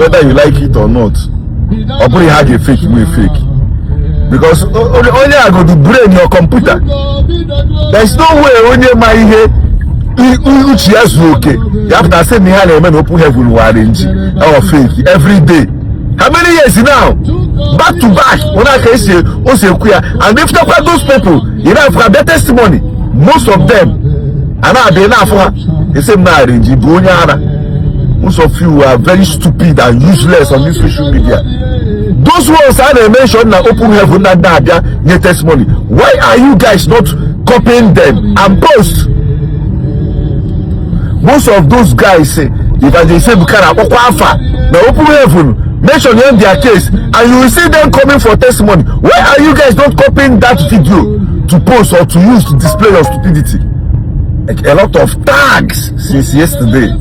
whether you like it or not. Or put had a fake, we fake. Because only I go to brain your computer. There's no way only my here. Which yes, okay. You have to say me had a man open heaven arrange or fake every day. How many years now? Back to back. When I can say, and if talk about those people, you know, for their testimony, most of them, and now they now for the same marriage. Most of you are very stupid and useless on this social media. Those ones are they mentioned now open heaven and their testimony. Why are you guys not copying them and post? Most of those guys say, Evangelist Ebuka Obi, now open heaven, mention them their case, and you will see them coming for testimony. Why are you guys not copying that video to post or to use to display your stupidity? Like a lot of tags since yesterday.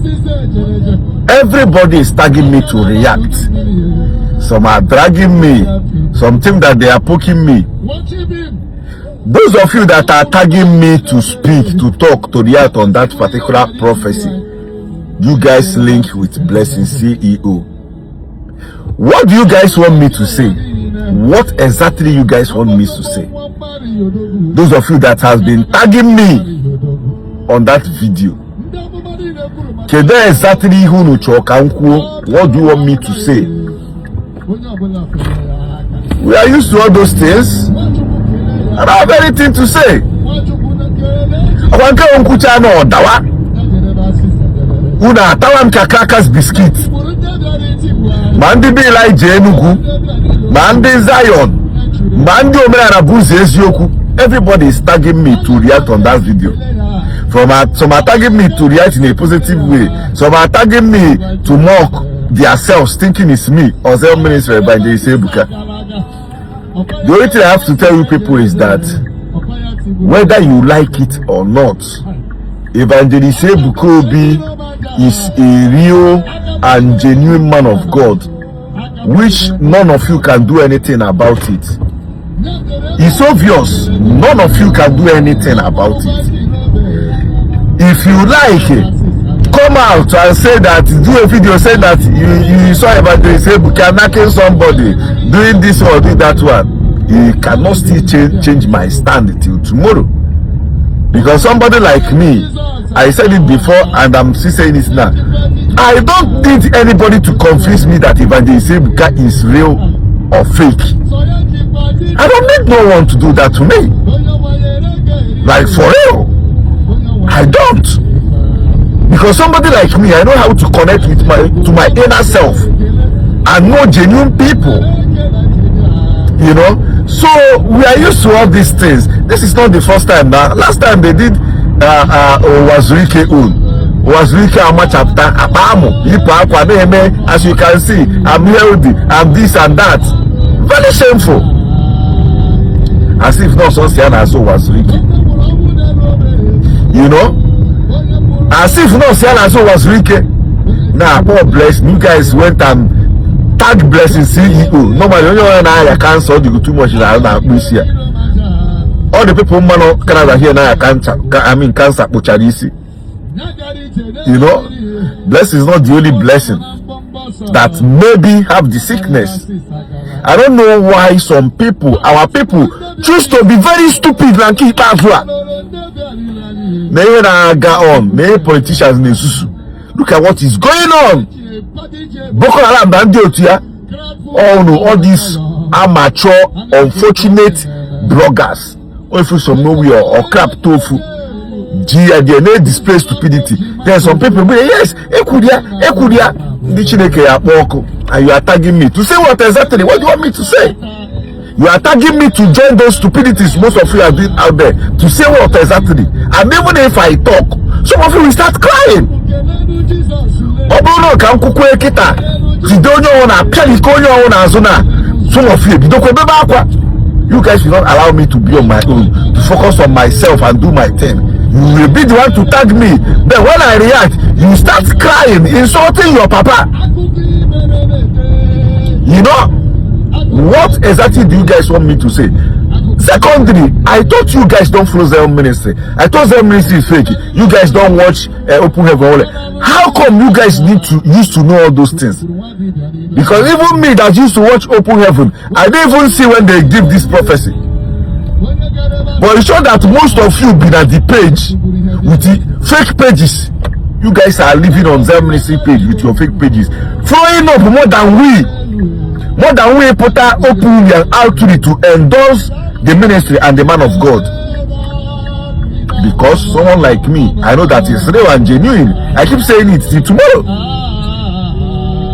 Everybody is tagging me to react. Some are dragging me. Some think that they are poking me. Those of you that are tagging me to speak, to talk, to react on that particular prophecy, you guys link with Blessing CEO. What do you guys want me to say? What exactly you guys want me to say? Those of you that has been tagging me on that video, exactly what do you want me to say? We are used to all those things. I don't have anything to say. Una tawam kakakas biscuit. Mandi be like Jenugu. Mandi Zion. Mandi Omera Buzi Ezioku. Everybody is tagging me to react on that video. Some are tagging me to react in a positive way. Some are tagging me to mock themselves, thinking it's me or their minister by Evangelist Ebuka. The only thing I have to tell you people is that whether you like it or not, Evangelist Ebuka Obi is a real and genuine man of God, which none of you can do anything about it. It's obvious, none of you can do anything about it. If you like it, come out and say that, do a video saying that you saw Evangelist Ebuka knocking somebody, doing this or doing that one. You cannot still change my stand till tomorrow. Because somebody like me, I said it before and I'm still saying it now. I don't need anybody to convince me that Evangelist Ebuka is real or fake. I don't need no one to do that to me. Like for real. I don't. Because somebody like me, I know how to connect with my inner self and know genuine people. You know, so we are used to all these things. This is not the first time now. Last time they did Wazirike Ama chapter Abamu. As you can see, I'm healthy, I'm this and that. Very shameful. As if not so Wazirike. You know? As if not Wazirike. Now, God bless you guys went and tag Blessing CEO. Normally, only one I cancel you too much in here. All the people in Canada here now cancer Pucharisi. You know, Blessing is not the only blessing that maybe have the sickness. I don't know why some people, our people, choose to be very stupid and keep out. Many politicians, look at what is going on. Boko Haram Bandiotia, all these amateur, unfortunate bloggers, or if you some nowhere or crap tofu, they display stupidity. There are some people say, yes, Ekudia, and you are tagging me to say what exactly? What do you want me to say? You are tagging me to join those stupidities most of you are doing out there to say what exactly. And even if I talk, some of you will start crying. You guys will not allow me to be on my own, to focus on myself and do my thing. You will be the one to tag me. Then when I react, you start crying, insulting your papa. You know? What exactly do you guys want me to say? Secondly, I thought you guys don't follow Zion ministry. I thought Zion ministry is fake. You guys don't watch Open Heaven. How come you guys used to know all those things? Because even me that used to watch Open Heaven, I didn't even see when they give this prophecy. But it's sure that most of you been at the page with the fake pages. You guys are living on Zion Ministry page with your fake pages, throwing up more than we put out openly and outwardly to endorse the ministry and the man of God. Because someone like me, I know that it's real and genuine. I keep saying it till tomorrow.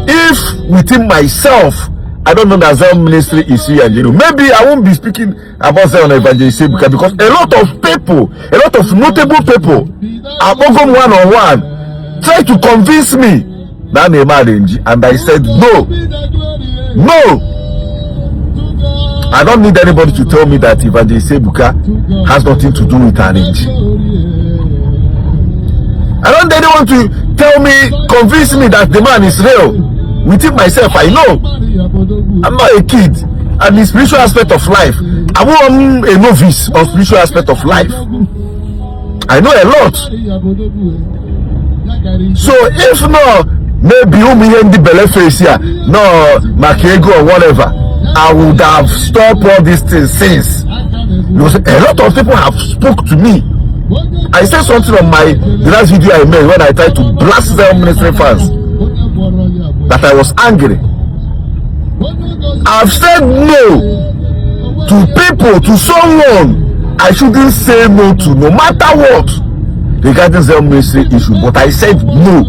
If within myself, I don't know that Zion Ministry is here and genuine, maybe I won't be speaking about Zion Evangelist Ebuka, because a lot of people, a lot of notable people, are over one-on-one, try to convince me that I'm arranged, and I said no. I don't need anybody to tell me that Evangelist Ebuka has nothing to do with arrange. I don't need anyone to tell me, convince me that the man is real. Within myself, I know. I'm not a kid. And the spiritual aspect of life, I'm a novice on spiritual aspect of life. I know a lot. So if no, maybe in the belly face here, no, Makego or whatever, I would have stopped all these things since. Because a lot of people have spoke to me. I said something on the last video I made when I tried to blast Zion Ministry fans that I was angry. I've said no to people, to someone I shouldn't say no to, no matter what, regarding Zion Ministry issue. But I said no.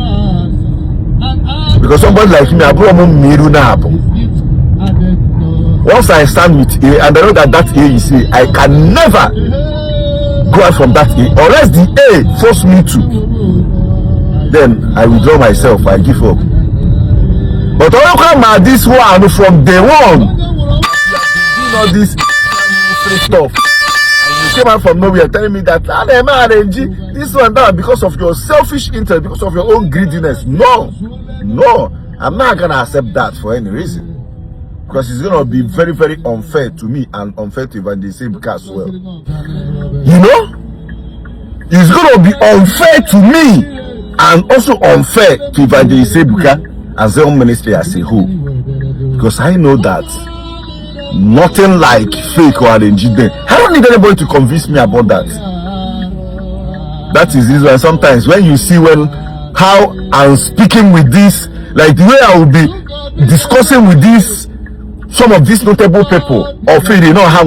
Because somebody like me, once I stand with A and I know that A is A, I can never go out from that A unless the A force me to. Then I withdraw myself, I give up. But all come this one from day one, you know this free stuff. And you came out from nowhere telling me that this one that because of your selfish interest, because of your own greediness. No, I'm not gonna accept that for any reason. Because it's gonna be very, very unfair to me and unfair to Evangelist Ebuka as well. You know, it's gonna be unfair to me and also unfair to Evangelist Ebuka and Zion Ministry as a whole. Because I know that nothing like fake or arranged. I don't need anybody to convince me about that. That is this one. Sometimes when you see how I'm speaking with this, like the way I will be discussing with this, some of these notable people, or you know how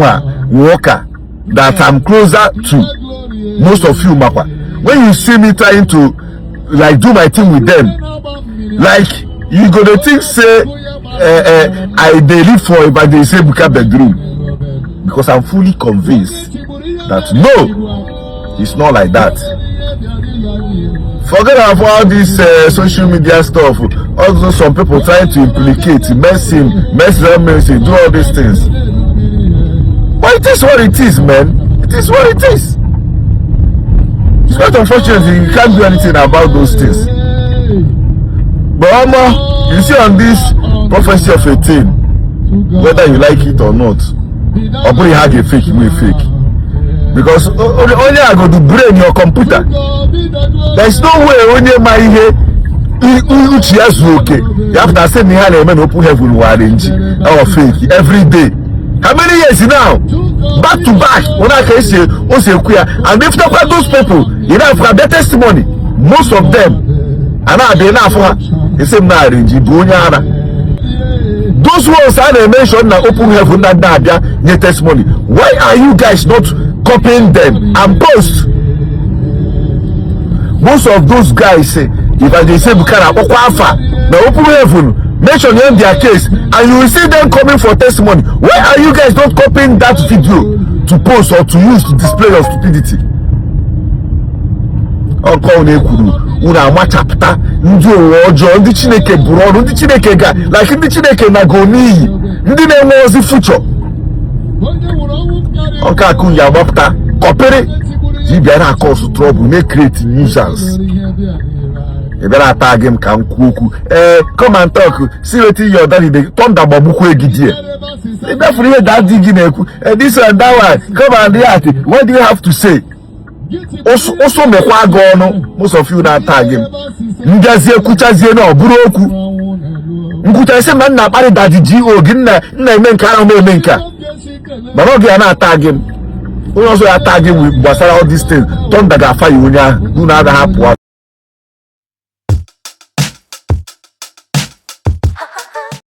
worker that I'm closer to most of you, Mapa. When you see me trying to like do my thing with them, like you gonna think say I live for Evangelist Ebuka bedroom, because I'm fully convinced that no, it's not like that. Forget about all this social media stuff. Also, some people trying to implicate, mess them, do all these things. But it is what it is, man. It is what it is. It's quite unfortunate you can't do anything about those things. But you see on this prophecy of a thing, whether you like it or not, or you have a fake, you will fake. Because only I go to brain your computer. There's no way only my okay. You have to say me and Open Heaven will arrange our fake every day. How many years now? Back to back. When I can say, and if talk about those people, you know, for their testimony, most of them, and now they now for the same arrange. Those ones I mentioned that Open Heaven that their testimony. Why are you guys not copying them and post? Most of those guys say, Evangelist Ebuka now Open Heaven mention them their case, and you will see them coming for testimony. Why are you guys not copying that video to post or to use to display your stupidity? Una chapter ndi Chineke buru ndi Chineke ga like ndi Chineke na go n'iyi ndi na-enwe ozi future ọka akụ ya gbapụta kọpere ji bịara cause trouble, may create nuisance. You better tag him can kuku. Come and talk. See what your daddy they thunder babuku egidie. They definitely hear that digging this and that one. Come and react. What do you have to say? Also make one go no. Most of you not tag him. ngazie kuchazie na oburu okwu nkucha ise ma nna kpari daji GO gị nna eme nke ahụ eme nke mana oge ya na-ata gị onye ọzọ ya ata gị gbasara all these things thunder ga-afa ya onye ahụ unu agaghị apụ